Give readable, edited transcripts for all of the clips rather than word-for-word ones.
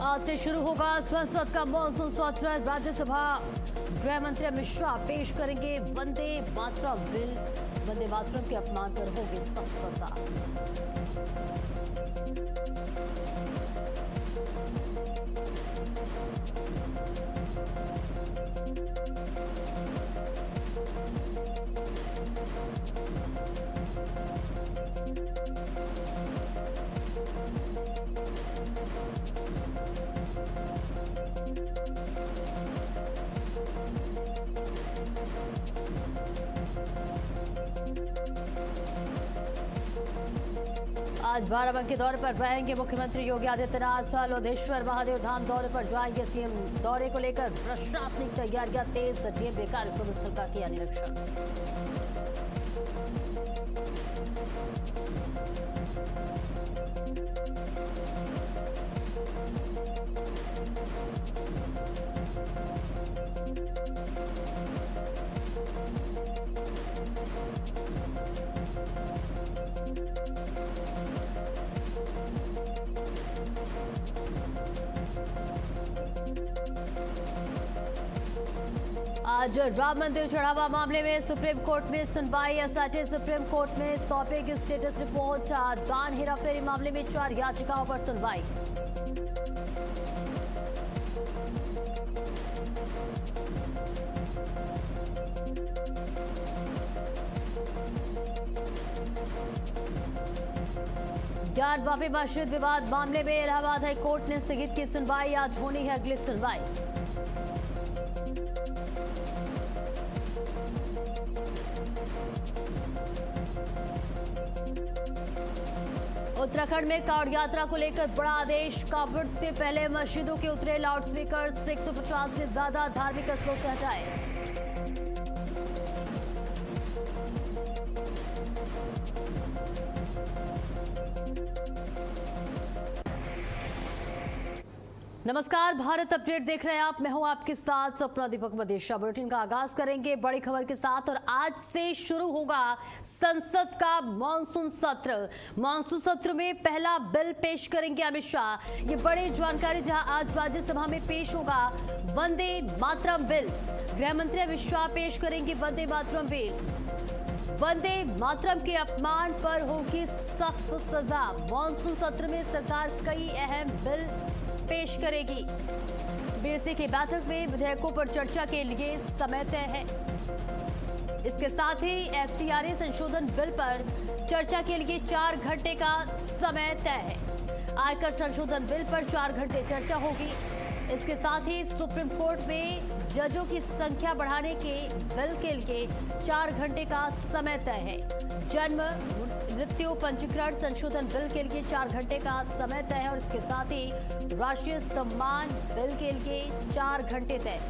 आज से शुरू होगा संसद का मॉनसून सत्र। राज्यसभा गृह मंत्री अमित शाह पेश करेंगे वंदे मातरम बिल। वंदे मातरम के अपमान पर होगी सख्त सजा। आज बाराबंकी दौरे पर रहेंगे मुख्यमंत्री योगी आदित्यनाथ। लोधेश्वर महादेव धाम दौरे पर जाएंगे सीएम। दौरे को लेकर प्रशासनिक तैयारियां तेज। डीएम ने कार्यक्रम स्थल का किया निरीक्षण। आज राम मंदिर चढ़ावा मामले में सुप्रीम कोर्ट में सुनवाई। एसआईटी सुप्रीम कोर्ट में सौंपेगी स्टेटस रिपोर्ट। दान हेराफेरी मामले में 4 याचिकाओं पर सुनवाई। ज्ञानवापी मस्जिद विवाद मामले में इलाहाबाद हाई कोर्ट ने स्थगित की सुनवाई। आज होनी है अगली सुनवाई। उत्तराखंड में कांवड़ यात्रा को लेकर बड़ा आदेश। कांवड़ से पहले मस्जिदों के उतरे लाउडस्पीकर 150 से ज्यादा धार्मिक स्थलों से हटाए। नमस्कार, भारत अपडेट देख रहे हैं आप। मैं हूं आपके साथ सपना दीपक मदेशा। बुलेटिन का आगाज करेंगे बड़ी खबर के साथ। और आज से शुरू होगा संसद का मॉनसून सत्र। मॉनसून सत्र में पहला बिल पेश करेंगे अमित शाह। ये बड़ी जानकारी, जहां आज राज्यसभा में पेश होगा वंदे मातरम बिल। गृह मंत्री अमित शाह पेश करेंगे वंदे मातरम बिल। वंदे मातरम के अपमान पर होगी सख्त सजा। मॉनसून सत्र में सरकार कई अहम बिल पेश करेगी। बीएससी की बैठक में विधेयकों पर चर्चा के लिए समय तय है। इसके साथ ही एफसीआरए संशोधन बिल पर चर्चा के लिए 4 घंटे का समय तय है। आयकर संशोधन बिल पर 4 घंटे चर्चा होगी। इसके साथ ही सुप्रीम कोर्ट में जजों की संख्या बढ़ाने के बिल के लिए 4 घंटे का समय तय है। जन्म मृत्यु पंजीकरण संशोधन बिल के लिए 4 घंटे का समय तय है। और इसके साथ ही राष्ट्रीय सम्मान बिल के लिए 4 घंटे तय।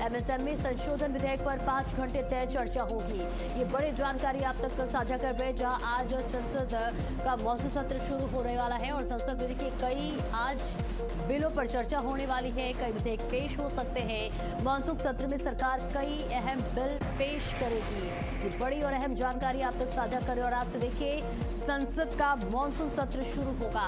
एमएसएमई संशोधन विधेयक पर 5 घंटे तय चर्चा होगी। ये बड़ी जानकारी आप तक साझा कर रहे हैं, जहां आज संसद का मॉनसून सत्र शुरू होने वाला है। और संसद में के कई आज बिलों पर चर्चा होने वाली है। कई विधेयक पेश हो सकते हैं। मॉनसून सत्र में सरकार कई अहम बिल पेश करेगी। ये बड़ी और अहम जानकारी आप तक साझा करें। और आपसे देखिए, संसद का मॉनसून सत्र शुरू होगा,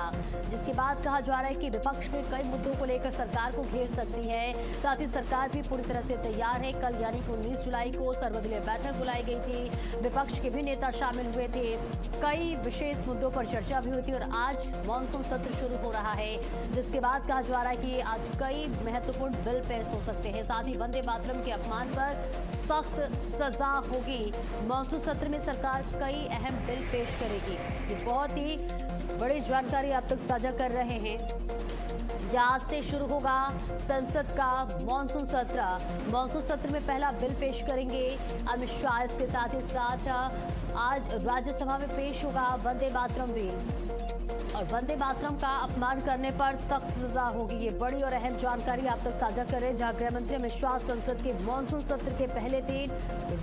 जिसके बाद कहा जा रहा है कि विपक्ष में कई मुद्दों को लेकर सरकार को घेर सकती है। साथ ही सरकार भी पूरी तरह से तैयार है। कल यानी 19 जुलाई को सर्वदलीय बैठक बुलाई गई थी। विपक्ष के भी नेता शामिल हुए थे। कई विशेष मुद्दों पर चर्चा भी हुई थी। और आज मॉनसून सत्र शुरू हो रहा है, जिसके बाद कहा जा रहा है कि आज कई महत्वपूर्ण बिल पेश हो सकते हैं। साथ ही वंदे मातरम के अपमान पर सख्त सजा होगी। मॉनसून सत्र में सरकार कई अहम बिल पेश करेगी। ये बहुत ही बड़ी जानकारी आप तक साझा कर रहे हैं। आज से शुरू होगा संसद का मॉनसून सत्र। मॉनसून सत्र में पहला बिल पेश करेंगे अमित शाह। इसके साथ ही साथ आज राज्यसभा में पेश होगा वंदे मातरम बिल। और वंदे मातरम का अपमान करने पर सख्त सजा होगी। ये बड़ी और अहम जानकारी आप तक साझा करें, जहां गृह मंत्री अमित शाह संसद के मॉनसून सत्र के पहले दिन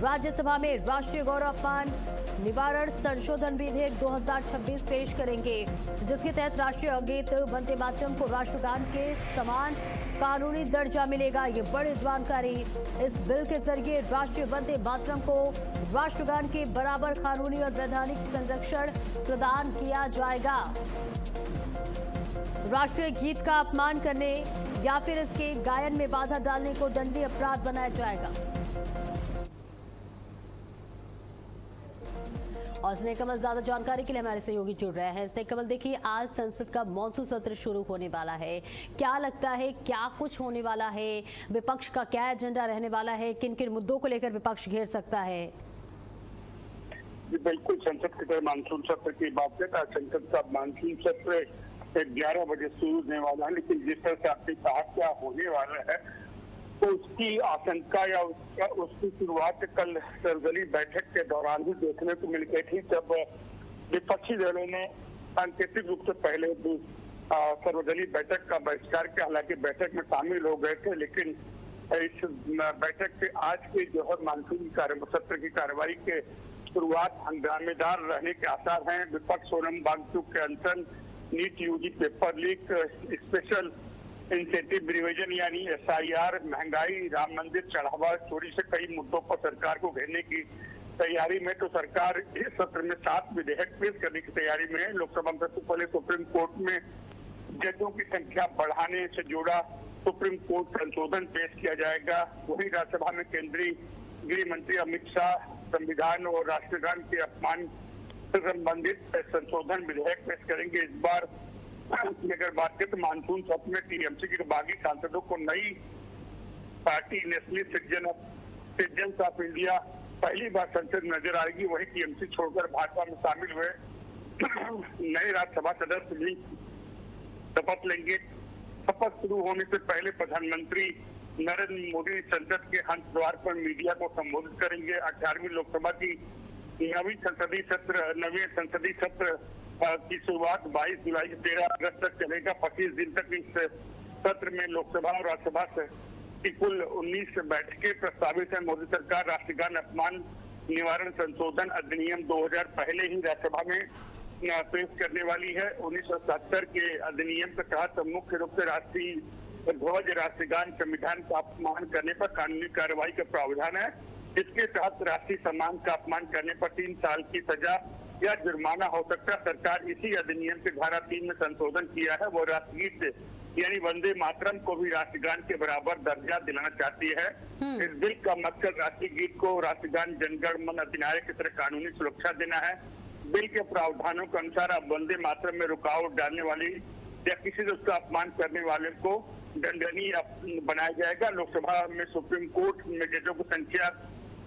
राज्यसभा में राष्ट्रीय गौरव अपमान निवारण संशोधन विधेयक 2026 पेश करेंगे, जिसके तहत राष्ट्रीय गीत वंदे मातरम को राष्ट्रगान के समान कानूनी दर्जा मिलेगा। ये बड़ी जानकारी। इस बिल के जरिए राष्ट्रीय वंदे मातरम को राष्ट्रगान के बराबर कानूनी और वैधानिक संरक्षण प्रदान किया जाएगा। राष्ट्रीय गीत का अपमान करने या फिर इसके गायन में बाधा डालने को दंडनीय अपराध बनाया जाएगा। और स्नेह कमल, ज्यादा जानकारी के लिए हमारे सहयोगी जुड़ रहे हैं। स्नेह कमल, देखिए आज संसद का मॉनसून सत्र शुरू होने वाला है, क्या लगता है क्या कुछ होने वाला है, विपक्ष का क्या एजेंडा रहने वाला है, किन किन मुद्दों को लेकर विपक्ष घेर सकता है? बिल्कुल, संसद के मानसून सत्र की बात है। संसद का मानसून सत्र 11 बजे शुरू होने वाला है, लेकिन जिस तरह से आपने कहा क्या होने वाला है तो उसकी आशंका या उसकी शुरुआत कल सर्वदलीय बैठक के दौरान ही देखने को मिल गई थी, जब विपक्षी दलों ने सांकेतिक रूप से पहले सर्वदलीय बैठक का बहिष्कार किया। हालांकि बैठक में शामिल हो गए थे, लेकिन इस बैठक से आज के जो है मानसून सत्र की कार्रवाई के शुरुआत हंगामेदार रहने के आसार हैं। विपक्ष सोनम वांगचुक के अनशन, NEET UG paper leak, special incentive revision यानी SIR, महंगाई, राम मंदिर चढ़ावा चोरी से कई मुद्दों पर सरकार को घेरने की तैयारी में। तो सरकार इस सत्र में 7 विधेयक पेश करने की तैयारी में है। लोकसभा में सबसे पहले सुप्रीम कोर्ट में जजों की संख्या बढ़ाने से जुड़ा सुप्रीम कोर्ट संशोधन पेश किया जाएगा। वहीं राज्यसभा में केंद्रीय गृह मंत्री अमित शाह संविधान और राष्ट्रगान के अपमान से संबंधित संशोधन विधेयक पेश करेंगे। इस बार अगर बात करें तो मानसून सत्र में TMC के बागी सांसदों को नई party nationalist citizens of India पहली बार संसद में नजर आएगी। वही TMC छोड़कर भाजपा में शामिल हुए नए राज्यसभा सदस्य भी शपथ लेंगे। शपथ शुरू होने से पहले प्रधानमंत्री नरेंद्र मोदी संसद के हंस द्वार पर मीडिया को संबोधित करेंगे। 18वीं लोकसभा की नवीं संसदीय सत्र की शुरुआत 22 जुलाई से 13 अगस्त तक चलेगा। 25 दिन तक इस सत्र में लोकसभा और राज्यसभा की कुल 19 बैठकें प्रस्तावित है। मोदी सरकार राष्ट्रगान अपमान निवारण संशोधन अधिनियम 2000 पहले ही राज्यसभा में पेश करने वाली है। 1977 के अधिनियम के तहत मुख्य रूप से राष्ट्रीय ध्वज, राष्ट्रगान, संविधान का अपमान करने पर कानूनी कार्रवाई का प्रावधान है। इसके तहत राष्ट्रीय सम्मान का अपमान करने पर 3 साल की सजा या जुर्माना हो सकता है। सरकार इसी अधिनियम के धारा 3 में संशोधन किया है। वो राष्ट्रगीत यानी वंदे मातरम को भी राष्ट्रगान के बराबर दर्जा दिलाना चाहती है। इस बिल का मकसद राष्ट्रीय गीत को राष्ट्रगान, जनगण मन अधिनायक की तरह कानूनी सुरक्षा देना है। बिल के प्रावधानों के अनुसार अब वंदे मातरम में रुकावट डालने वाली या किसी से उसका अपमान करने वाले को दंडनीय बनाया जाएगा। लोकसभा में सुप्रीम कोर्ट में जजों की संख्या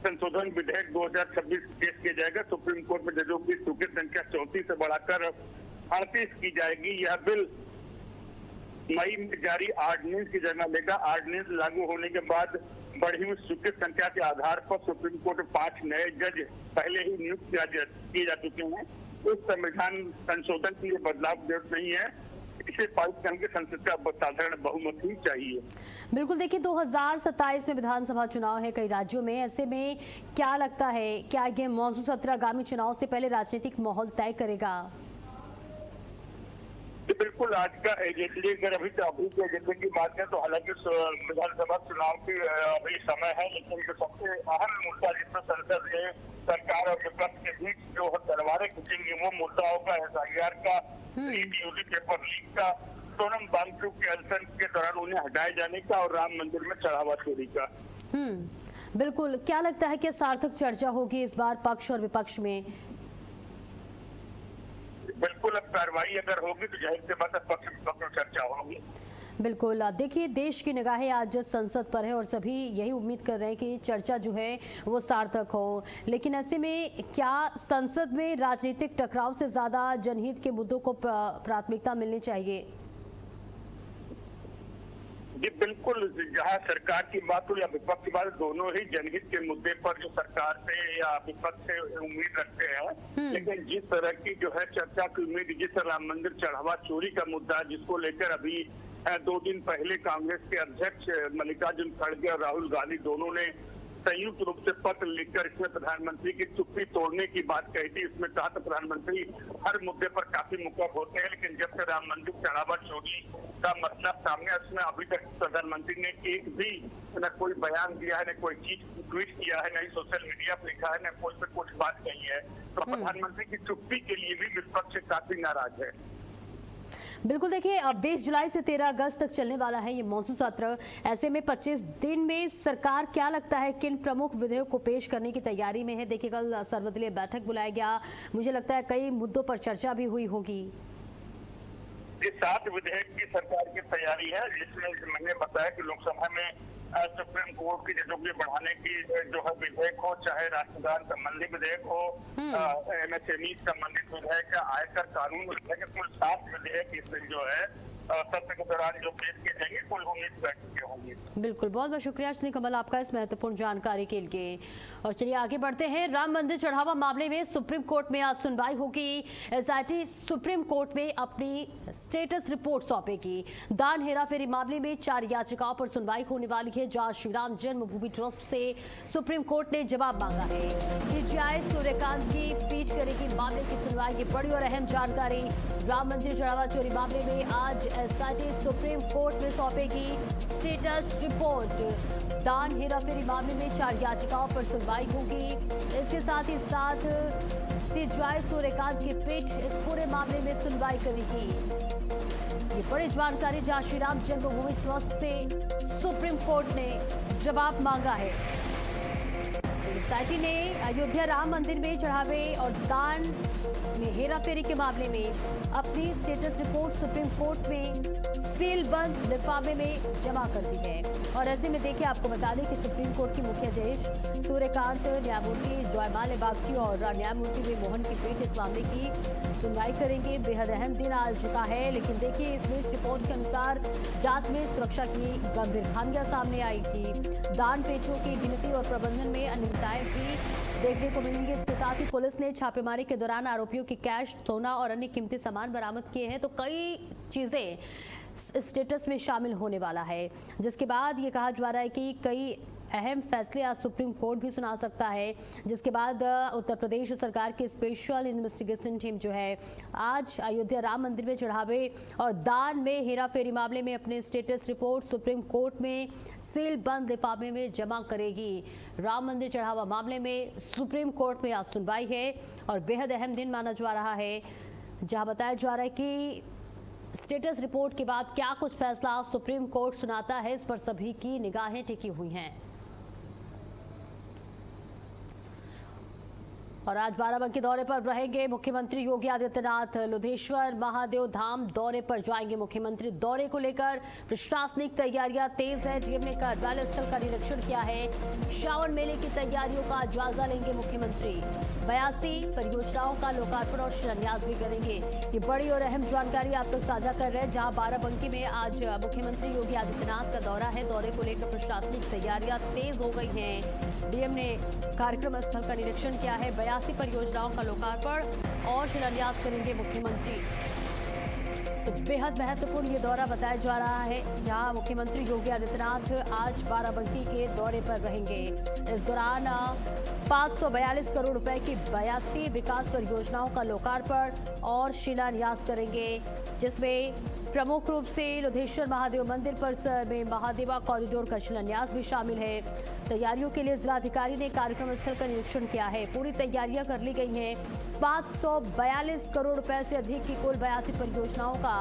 संशोधन विधेयक 2026 पेश किया जाएगा। सुप्रीम कोर्ट में जजों की स्वीकृत संख्या 34 से बढ़ाकर 38 की जाएगी। यह बिल मई में जारी ऑर्डिनेंस की जगह लेगा। ऑर्डिनेंस लागू होने के बाद बढ़ी हुई स्वीकृत संख्या के आधार पर सुप्रीम कोर्ट में 5 नए जज पहले ही नियुक्त किए जा चुके हैं। उस संविधान संशोधन के लिए बदलाव की जरूरत नहीं है। इसे पारित करने के संसद का साधारण बहुमत ही चाहिए। बिल्कुल, देखिए 2027 में विधानसभा चुनाव है कई राज्यों में। ऐसे में क्या लगता है क्या ये मॉनसून सत्र आगामी चुनाव से पहले राजनीतिक माहौल तय करेगा? बिल्कुल, आज का एजेंडे अगर अभी के एजेंडे की बात करें तो हालांकि विधानसभा चुनाव की अभी समय है, लेकिन जो सबसे अहम मुद्दा जिसमें संसद में सरकार और विपक्ष के बीच जो तलवारें खींचेंगी वो मुद्दा होगा SIR का, नीट यूजी पेपर लीक का, सोनम वांगचुक के अनशन के दौरान उन्हें हटाए जाने का और राम मंदिर में चढ़ावा चोरी का। बिल्कुल, क्या लगता है कि सार्थक चर्चा होगी इस बार पक्ष और विपक्ष में? बिल्कुल, अब कार्रवाई अगर होगी तो जाहिर सी बात है पक्ष विपक्ष में चर्चा होगी। बिल्कुल, देखिए देश की निगाहें आज संसद पर है और सभी यही उम्मीद कर रहे हैं कि चर्चा जो है वो सार्थक हो। लेकिन ऐसे में क्या संसद में राजनीतिक टकराव से ज्यादा जनहित के मुद्दों को प्राथमिकता मिलनी चाहिए? जी बिल्कुल, जहाँ सरकार की बात हो या विपक्ष की बात, दोनों ही जनहित के मुद्दे पर जो सरकार से या विपक्ष से उम्मीद रखते हैं। लेकिन जिस तरह की जो है चर्चा की उम्मीद, जिस राम मंदिर चढ़ावा चोरी का मुद्दा जिसको लेकर अभी 2 दिन पहले कांग्रेस के अध्यक्ष मल्लिकार्जुन खड़गे और राहुल गांधी दोनों ने संयुक्त रूप से पत्र लिखकर इसमें प्रधानमंत्री की चुप्पी तोड़ने की बात कही थी। इसमें कहा था प्रधानमंत्री हर मुद्दे पर काफी मुखर होते हैं, लेकिन जब से राम मंदिर चढ़ावा चोरी का मतलब सामने, उसमें अभी तक प्रधानमंत्री ने एक भी न कोई बयान दिया है, न कोई चीज ट्वीट किया है, न ही सोशल मीडिया पर लिखा है, न कोई पे कुछ बात कही है। तो प्रधानमंत्री की चुप्पी के लिए भी विपक्ष काफी नाराज है। बिल्कुल, देखिए अब 20 जुलाई से 13 अगस्त तक चलने वाला है ये मॉनसून सत्र। ऐसे में 25 दिन में सरकार क्या लगता है किन प्रमुख विधेयक को पेश करने की तैयारी में है? देखिए कल सर्वदलीय बैठक बुलाया गया, मुझे लगता है कई मुद्दों पर चर्चा भी हुई होगी। ये 7 विधेयक की सरकार की तैयारी है, जिसमें मैंने बताया कि लोकसभा में सुप्रीम कोर्ट की जजों बढ़ाने की जो है विधेयक हो, चाहे राष्ट्रगान संबंधी विधेयक हो, एमएसएमई संबंधित विधेयक, आयकर कानून विधेयक, कुल 7 विधेयक इसमें जो है सत्र के दौरान जो पेश किए जाएंगे, कुल 19 बैठकें होंगी। बिल्कुल, बहुत बहुत शुक्रिया श्री कमल आपका इस महत्वपूर्ण जानकारी के लिए। और चलिए आगे बढ़ते हैं। राम मंदिर चढ़ावा मामले में सुप्रीम कोर्ट में आज सुनवाई होगी। एसआईटी सुप्रीम कोर्ट में अपनी स्टेटस रिपोर्ट सौंपेगी। दान हेराफेरी मामले में 4 याचिकाओं पर सुनवाई होने वाली है, जहां श्री राम जन्मभूमि ट्रस्ट से सुप्रीम कोर्ट ने जवाब मांगा है। सीजेआई सूर्यकांत की पीठ करेगी मामले की सुनवाई। ये बड़ी और अहम जानकारी। राम मंदिर चढ़ावा चोरी मामले में आज एसआईटी सुप्रीम कोर्ट में सौंपेगी स्टेटस रिपोर्ट। दान हेराफेरी मामले में 4 याचिकाओं पर सुनवाई होगी। इसके साथ ही साथ सीजेआई सूर्यकांत की पीठ इस पूरे मामले में सुनवाई करेगी। ये बड़ी जानकारी, जहां श्री राम जन्मभूमि ट्रस्ट से सुप्रीम कोर्ट ने जवाब मांगा है। एसआईटी ने अयोध्या राम मंदिर में चढ़ावे और दान में हेराफेरी के मामले में अपनी स्टेटस रिपोर्ट सुप्रीम कोर्ट में सील बंद लिफाफे में जमा कर दी है। और ऐसे में देखिए आपको बता दें कि सुप्रीम कोर्ट की मुख्याधीश सूर्यकांत, न्यायमूर्ति जयमाल बागची और न्यायमूर्ति वी मोहन की पीठ इस मामले की सुनवाई करेंगे। बेहद अहम दिन आ चुका है, लेकिन देखिए इस रिपोर्ट के अनुसार जांच में सुरक्षा की गंभीर खामियां सामने आई थी। दान पेचों की गिनती और प्रबंधन में अनियमितताएं भी देखने को मिलेंगी। इसके साथ ही पुलिस ने छापेमारी के दौरान आरोपियों की कैश, सोना और अन्य कीमती सामान बरामद किए हैं। तो कई चीजें स्टेटस में शामिल होने वाला है, जिसके बाद ये कहा जा रहा है कि कई अहम फैसले आज सुप्रीम कोर्ट भी सुना सकता है। जिसके बाद उत्तर प्रदेश सरकार की स्पेशल इन्वेस्टिगेशन टीम जो है आज अयोध्या राम मंदिर में चढ़ावे और दान में हेराफेरी मामले में अपने स्टेटस रिपोर्ट सुप्रीम कोर्ट में सील बंद लिफाफे में जमा करेगी। राम मंदिर चढ़ावा मामले में सुप्रीम कोर्ट में आज सुनवाई है और बेहद अहम दिन माना जा रहा है, जहां बताया जा रहा है कि स्टेटस रिपोर्ट के बाद क्या कुछ फैसला सुप्रीम कोर्ट सुनाता है, इस पर सभी की निगाहें टिकी हुई हैं। और आज बाराबंकी दौरे पर रहेंगे मुख्यमंत्री योगी आदित्यनाथ। लुधेश्वर महादेव धाम दौरे पर जाएंगे मुख्यमंत्री। दौरे को लेकर प्रशासनिक तैयारियां तेज है। डीएम ने कार्यालय स्थल का निरीक्षण किया है। श्रावण मेले की तैयारियों का जायजा लेंगे मुख्यमंत्री। 82 परियोजनाओं का लोकार्पण और शिलान्यास भी करेंगे। ये बड़ी और अहम जानकारी आप तक साझा कर रहे हैं, जहां बाराबंकी में आज मुख्यमंत्री योगी आदित्यनाथ का दौरा है। दौरे को लेकर प्रशासनिक तैयारियां तेज हो गई हैं। डीएम ने कार्यक्रम स्थल का निरीक्षण किया है। 82 परियोजनाओं का लोकार्पण और शिलान्यास करेंगे मुख्यमंत्री। तो बेहद महत्वपूर्ण ये दौरा बताया जा रहा है, जहां मुख्यमंत्री योगी आदित्यनाथ आज बाराबंकी के दौरे पर रहेंगे। इस दौरान 542 करोड़ रुपए की 82 विकास परियोजनाओं का लोकार्पण और शिलान्यास करेंगे, जिसमें प्रमुख रूप से लुधेश्वर महादेव मंदिर परिसर में महादेवा कॉरिडोर का शिलान्यास भी शामिल है। तैयारियों के लिए जिलाधिकारी ने कार्यक्रम स्थल का निरीक्षण किया है। पूरी तैयारियां कर ली गई हैं। 542 करोड़ रुपए से अधिक की कुल 82 परियोजनाओं का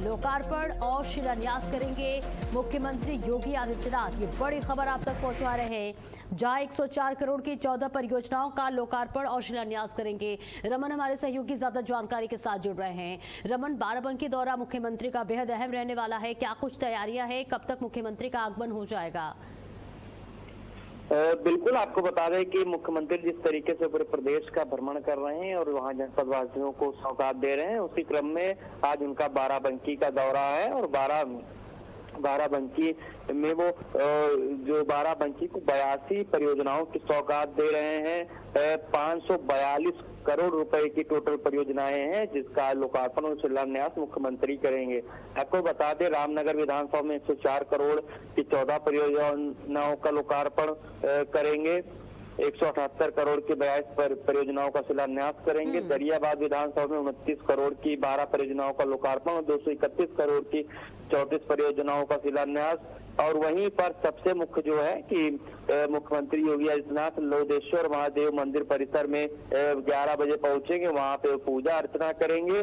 लोकार्पण और शिलान्यास करेंगे मुख्यमंत्री योगी आदित्यनाथ। ये बड़ी खबर आप तक पहुंचा रहे हैं, जहां 104 करोड़ की 14 परियोजनाओं का लोकार्पण और शिलान्यास करेंगे। रमन हमारे सहयोगी ज्यादा जानकारी के साथ जुड़ रहे हैं। रमन, बाराबंकी दौरा मुख्यमंत्री का बेहद अहम रहने वाला है, क्या कुछ तैयारियां हैं, कब तक मुख्यमंत्री का आगमन हो जाएगा? बिल्कुल, आपको बता दें कि मुख्यमंत्री जिस तरीके से पूरे प्रदेश का भ्रमण कर रहे हैं और वहां जनपद वासियों को सौगात दे रहे हैं, उसी क्रम में आज उनका बाराबंकी का दौरा है। और बाराबंकी में वो जो बाराबंकी को 82 परियोजनाओं की सौगात दे रहे हैं। 542 करोड़ रुपए की टोटल परियोजनाएं हैं, जिसका लोकार्पण और शिलान्यास मुख्यमंत्री करेंगे। आपको बता दें, रामनगर विधानसभा में 104 करोड़ की 14 परियोजनाओं का लोकार्पण करेंगे। 178 करोड़ की 22 परियोजनाओं का शिलान्यास करेंगे। दरियाबाद विधानसभा में 29 करोड़ की 12 परियोजनाओं का लोकार्पण और 231 करोड़ की 34 परियोजनाओं का शिलान्यास। और वहीं पर सबसे मुख्य जो है कि मुख्यमंत्री योगी आदित्यनाथ लोधेश्वर महादेव मंदिर परिसर में 11 बजे पहुंचेंगे, वहां पे पूजा अर्चना करेंगे।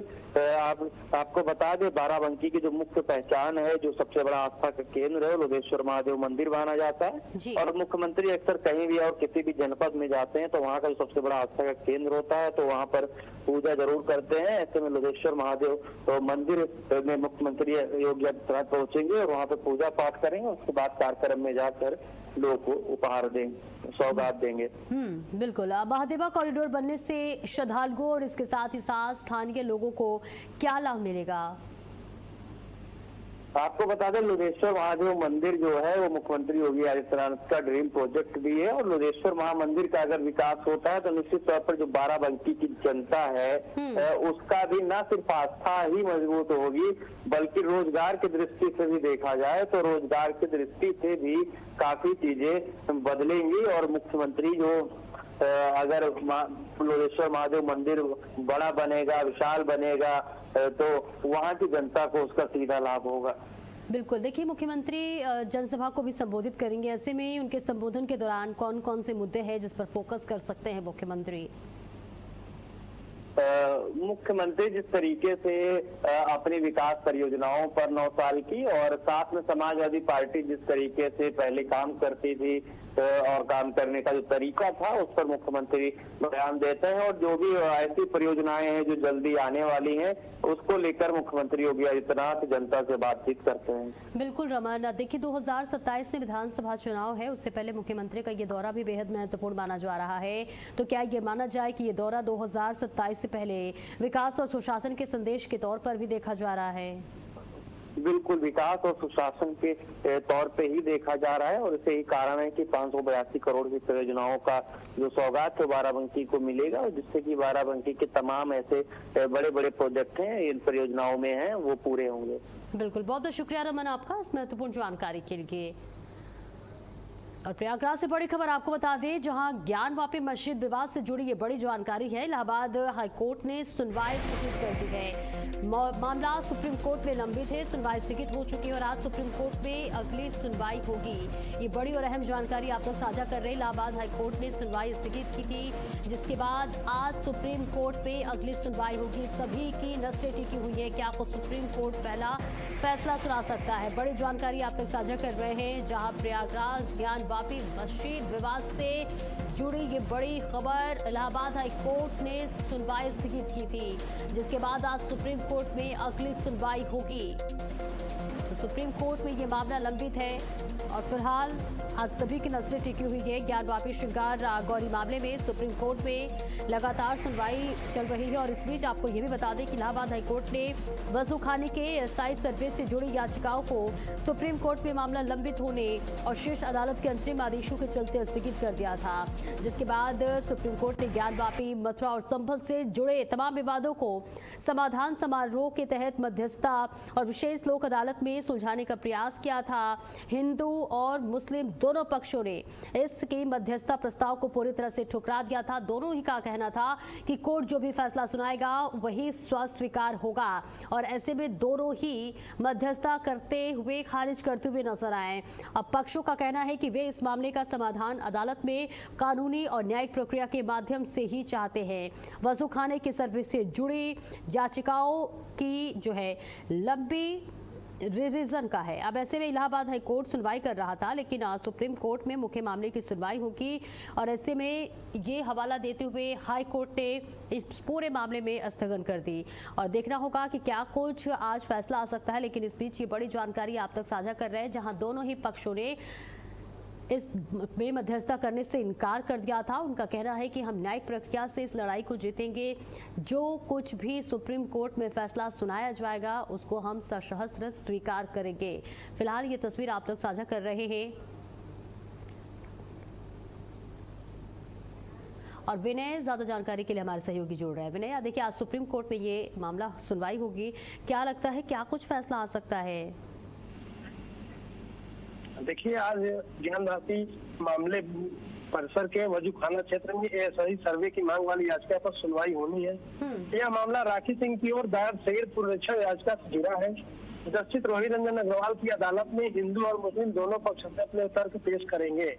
आपको बता दें, बाराबंकी की जो मुख्य पहचान है, जो सबसे बड़ा आस्था का केंद्र है, लोधेश्वर महादेव मंदिर माना जाता है। और मुख्यमंत्री अक्सर कहीं भी और किसी भी जनपद में जाते हैं तो वहाँ का जो सबसे बड़ा आस्था का केंद्र होता है, तो वहाँ पर पूजा जरूर करते हैं। ऐसे में लोधेश्वर महादेव तो मंदिर में मुख्यमंत्री योगी आदित्यनाथ पहुंचेंगे और वहाँ पे पूजा पाठ करेंगे। उसके बाद कार्यक्रम में जाकर लोगों को उपहार देंगे, सौगात देंगे। बिल्कुल। महादेवा कॉरिडोर बनने से श्रद्धालुओं और इसके साथ ही साथ स्थानीय लोगों को क्या लाभ मिलेगा? आपको बता दें, लोधेश्वर महादेव मंदिर जो है वो मुख्यमंत्री योगी आदित्यनाथ का ड्रीम प्रोजेक्ट भी है। और लोधेश्वर महामंदिर का अगर विकास होता है तो निश्चित तौर पर जो बाराबंकी की जनता है उसका भी न सिर्फ आस्था ही मजबूत होगी, बल्कि रोजगार की दृष्टि से भी देखा जाए तो रोजगार की दृष्टि से भी काफी चीजें बदलेंगी। और मुख्यमंत्री जो अगर लोधेश्वर महादेव मंदिर बड़ा बनेगा, विशाल बनेगा, तो वहाँ की जनता को उसका सीधा लाभ होगा। बिल्कुल। देखिए, मुख्यमंत्री जनसभा को भी संबोधित करेंगे, ऐसे में उनके संबोधन के दौरान कौन कौन से मुद्दे हैं जिस पर फोकस कर सकते हैं मुख्यमंत्री? मुख्यमंत्री जिस तरीके से अपनी विकास परियोजनाओं पर 9 साल की और साथ में समाजवादी पार्टी जिस तरीके से पहले काम करती थी और काम करने का जो तरीका था उस पर मुख्यमंत्री बयान देते हैं। और जो भी ऐसी परियोजनाएं हैं जो जल्दी आने वाली हैं उसको लेकर मुख्यमंत्री योगी आदित्यनाथ जनता से बातचीत करते हैं। बिल्कुल रमन, देखिए 2027 में विधानसभा चुनाव है, उससे पहले मुख्यमंत्री का ये दौरा भी बेहद महत्वपूर्ण माना जा रहा है। तो क्या ये माना जाए कि ये दौरा 2027 से पहले विकास और सुशासन के संदेश के तौर पर भी देखा जा रहा है? बिल्कुल, विकास और सुशासन के तौर पे ही देखा जा रहा है। और इसे ही कारण है कि 582 करोड़ की परियोजनाओं का जो सौगात है बाराबंकी को मिलेगा, और जिससे कि बाराबंकी के तमाम ऐसे बड़े बड़े प्रोजेक्ट हैं इन परियोजनाओं में हैं वो पूरे होंगे। बिल्कुल, बहुत बहुत शुक्रिया रमन आपका इस महत्वपूर्ण जानकारी के लिए। और प्रयागराज से बड़ी खबर आपको बता दें, जहां ज्ञानवापी मस्जिद विवाद से जुड़ी ये बड़ी जानकारी है। इलाहाबाद हाईकोर्ट ने सुनवाई स्थगित कर दी है। मामला सुप्रीम कोर्ट में लंबित है, सुनवाई स्थगित हो चुकी है और आज सुप्रीम कोर्ट में अगली सुनवाई होगी। ये बड़ी और अहम जानकारी आप लोग साझा कर रहे हैं। इलाहाबाद हाईकोर्ट ने सुनवाई स्थगित की थी, जिसके बाद आज सुप्रीम कोर्ट में अगली सुनवाई होगी। सभी की नसें टिकी हुई है, क्या आपको सुप्रीम कोर्ट पहला फैसला सुना सकता है? बड़ी जानकारी आप लोग साझा कर रहे हैं, जहां प्रयागराज ज्ञानवापी मस्जिद विवाद से जुड़ी ये बड़ी खबर। इलाहाबाद हाई कोर्ट ने सुनवाई स्थगित की थी, जिसके बाद आज सुप्रीम कोर्ट में अगली सुनवाई होगी। तो सुप्रीम कोर्ट में ये मामला लंबित है और फिलहाल आज सभी की नजरें टिकी हुई है। ज्ञानवापी श्रृंगार गौरी मामले में सुप्रीम कोर्ट में लगातार सुनवाई चल रही है। और इस बीच आपको ये भी बता दें कि इलाहाबाद हाईकोर्ट ने वजू खाने के एसआई सर्वे से जुड़ी याचिकाओं को सुप्रीम कोर्ट में मामला लंबित होने और शीर्ष अदालत के अंतरिम आदेशों के चलते स्थगित कर दिया था, जिसके बाद सुप्रीम कोर्ट ने ज्ञानवापी, मथुरा और संभल से जुड़े तमाम विवादों को समाधान समारोह के तहत मध्यस्थता और विशेष लोक अदालत में सुलझाने का प्रयास किया था। हिंदू और मुस्लिम दोनों पक्षों ने इसके मध्यस्थता प्रस्ताव को पूरी तरह से ठुकरा दिया था। दोनों ही का कहना था कि कोर्ट जो भी फैसला सुनाएगा वही स्वीकार होगा, और ऐसे में दोनों ही मध्यस्थता करते हुए खारिज करते हुए नजर आए। अब पक्षों का कहना है कि वे इस मामले का समाधान अदालत में कानूनी और न्यायिक प्रक्रिया के माध्यम से ही चाहते हैं। वजू खाने के सर्वे से जुड़ी याचिकाओं की जो है लंबी रिवीजन का है। अब ऐसे में इलाहाबाद हाई कोर्ट सुनवाई कर रहा था, लेकिन आज सुप्रीम कोर्ट में मुख्य मामले की सुनवाई होगी। और ऐसे में ये हवाला देते हुए हाई कोर्ट ने इस पूरे मामले में स्थगन कर दी और देखना होगा कि क्या कुछ आज फैसला आ सकता है। लेकिन इस बीच ये बड़ी जानकारी आप तक साझा कर रहे हैं, जहां दोनों ही पक्षों ने इस में मध्यस्थता करने से इनकार कर दिया था। उनका कहना है कि हम न्यायिक प्रक्रिया से इस लड़ाई को जीतेंगे, जो कुछ भी सुप्रीम कोर्ट में फैसला सुनाया जाएगा उसको हम सशस्त्र स्वीकार करेंगे। फिलहाल ये तस्वीर आप लोग साझा कर रहे हैं। और विनय ज्यादा जानकारी के लिए हमारे सहयोगी जुड़ रहे हैं। विनय, देखिए आज सुप्रीम कोर्ट में ये मामला सुनवाई होगी, क्या लगता है क्या कुछ फैसला आ सकता है? देखिए, आज ज्ञानवापी मामले परिसर के वजूखाना क्षेत्र में एएसआई सर्वे की मांग वाली याचिका पर सुनवाई होनी है। यह मामला राखी सिंह की ओर दायर शरीर पुनरीक्षण याचिका से जुड़ा है। जस्टिस रोहित रंजन अग्रवाल की अदालत में हिंदू और मुस्लिम दोनों पक्ष से अपने तर्क पेश करेंगे।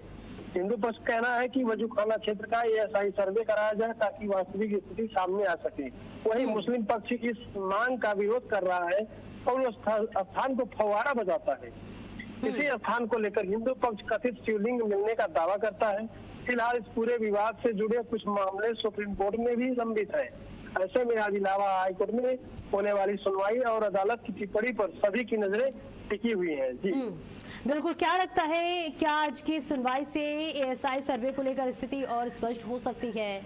हिंदू पक्ष कहना है कि वजूखाना क्षेत्र का एएसआई सर्वे कराया जाए ताकि वास्तविक स्थिति सामने आ सके। वहीं मुस्लिम पक्ष इस मांग का विरोध कर रहा है और उस स्थान को फव्वारा बताता है। इसी स्थान को लेकर हिंदू पक्ष कथित शिवलिंग मिलने का दावा करता है। फिलहाल इस पूरे विवाद से जुड़े कुछ मामले सुप्रीम कोर्ट में भी लंबित है। ऐसे में आज इलाहाबाद हाईकोर्ट में होने वाली सुनवाई और अदालत की टिप्पणी पर सभी की नजरें टिकी हुई हैं। जी बिल्कुल, क्या लगता है क्या आज की सुनवाई से एएसआई सर्वे को लेकर स्थिति और स्पष्ट हो सकती है?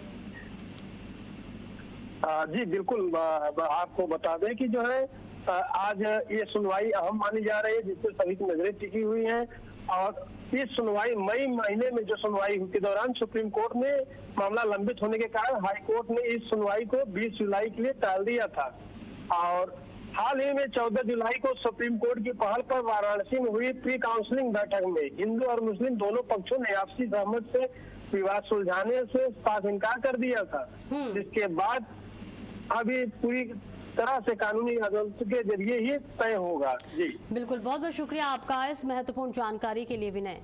जी बिल्कुल, आपको बता दें कि जो है आज ये सुनवाई अहम मानी जा रही है, जिससे सभी की नजरें टिकी हुई हैं। और इस सुनवाई मई महीने में जो सुनवाई के दौरान सुप्रीम कोर्ट में मामला लंबित होने के कारण हाई कोर्ट ने इस सुनवाई को 20 जुलाई के लिए टाल दिया था। और हाल ही में 14 जुलाई को सुप्रीम कोर्ट की पहल पर वाराणसी में हुई प्री काउंसलिंग बैठक में हिंदू और मुस्लिम दोनों पक्षों ने आपसी सहमति से विवाद सुलझाने से साफ इनकार कर दिया था, जिसके बाद अभी पूरी तरह से कानूनी अदालत के जरिए ही तय होगा। जी बिल्कुल, बहुत बहुत शुक्रिया आपका इस महत्वपूर्ण जानकारी के लिए विनय।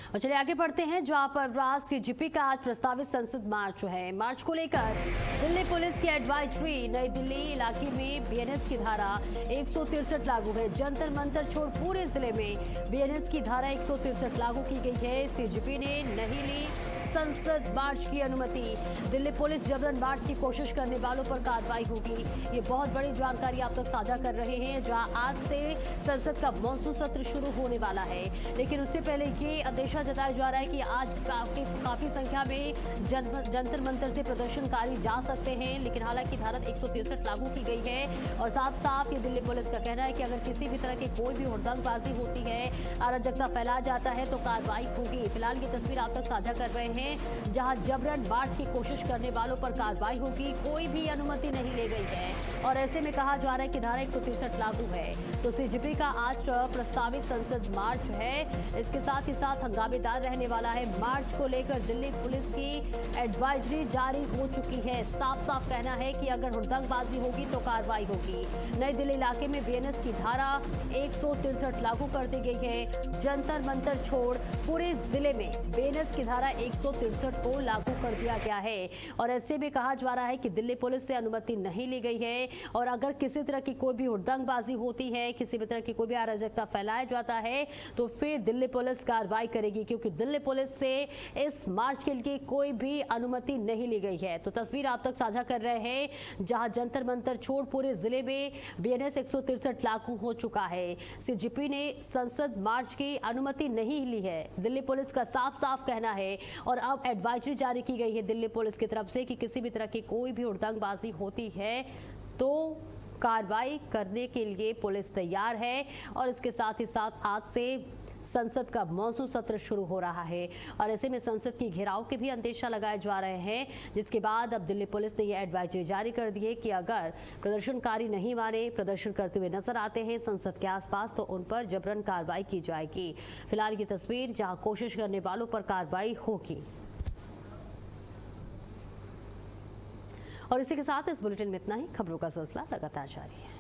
और चलिए आगे बढ़ते हैं, जहां पर राष्ट्रीय जीपी का आज प्रस्तावित संसद मार्च है। मार्च को लेकर दिल्ली पुलिस की एडवाइजरी, नई दिल्ली इलाके में बीएनएस की धारा 163 लागू है। जंतर मंतर छोड़ पूरे जिले में बीएनएस की धारा 163 लागू की गई है। सीजीपी ने नहीं ली संसद मार्च की अनुमति। दिल्ली पुलिस जबरन मार्च की कोशिश करने वालों पर कार्रवाई होगी। ये बहुत बड़ी जानकारी आप तक साझा कर रहे हैं, जहां आज से संसद का मॉनसून सत्र शुरू होने वाला है। लेकिन उससे पहले ये अंदेशा जताया जा रहा है कि आज काफी संख्या में जंतर मंतर से प्रदर्शनकारी जा सकते हैं। लेकिन हालांकि धारा 163 लागू की गई है और साफ साफ ये दिल्ली पुलिस का कहना है कि अगर किसी भी तरह की कोई भी हुड़दंगबाजी होती है, अराजकता फैलाया जाता है तो कार्रवाई होगी। फिलहाल ये तस्वीर आप तक साझा कर रहे हैं, जहां जबरन मार्च की कोशिश करने वालों पर कार्रवाई होगी। कोई भी अनुमति नहीं ले गई है और ऐसे में कहा जा रहा है कि धारा 163 लागू है। तो सीजीपी का आज प्रस्तावित संसद मार्च है, इसके साथ ही साथ हंगामेदार रहने वाला है। मार्च को लेकर दिल्ली पुलिस की एडवाइजरी जारी हो चुकी है। साफ साफ कहना है कि अगर हुड़दंगबाजी होगी तो कार्रवाई होगी। नई दिल्ली इलाके में बीएनएस की धारा 163 लागू कर दी गई है। जंतर मंतर छोड़ पूरे जिले में बीएनएस की धारा 163 को लागू कर दिया गया है। और ऐसे में कहा जा रहा है कि दिल्ली पुलिस से अनुमति नहीं ली गई है और अगर किसी तरह की कोई भी हुड़दंगबाजी होती है, किसी भी तरह की कोई भी अराजकता फैलाया जाता है तो फिर दिल्ली पुलिस कार्रवाई करेगी, क्योंकि दिल्ली पुलिस से इस मार्च के लिए कोई भी अनुमति नहीं ली गई है। तो तस्वीर आप तक साझा कर रहे हैं, जहां जंतर मंतर छोड़ पूरे जिले में बीएनएस 163 लागू हो चुका है। सीजीपी ने संसद मार्च की अनुमति नहीं ली है, दिल्ली पुलिस का साफ साफ कहना है। और अब एडवाइजरी जारी की गई है दिल्ली पुलिस की तरफ से कि किसी भी तरह की कोई भी हुड़दंगबाजी होती है तो कार्रवाई करने के लिए पुलिस तैयार है। और इसके साथ ही साथ आज से संसद का मॉनसून सत्र शुरू हो रहा है और ऐसे में संसद की घेराव के भी अंदेशा लगाए जा रहे हैं, जिसके बाद अब दिल्ली पुलिस ने यह एडवाइजरी जारी कर दी है कि अगर प्रदर्शनकारी नहीं माने, प्रदर्शन करते हुए नजर आते हैं संसद के आसपास, तो उन पर जबरन कार्रवाई की जाएगी। फिलहाल की तस्वीर, जहां कोशिश करने वालों पर कार्रवाई होगी। और इसी के साथ इस बुलेटिन में इतना ही। खबरों का सिलसिला लगातार जारी है।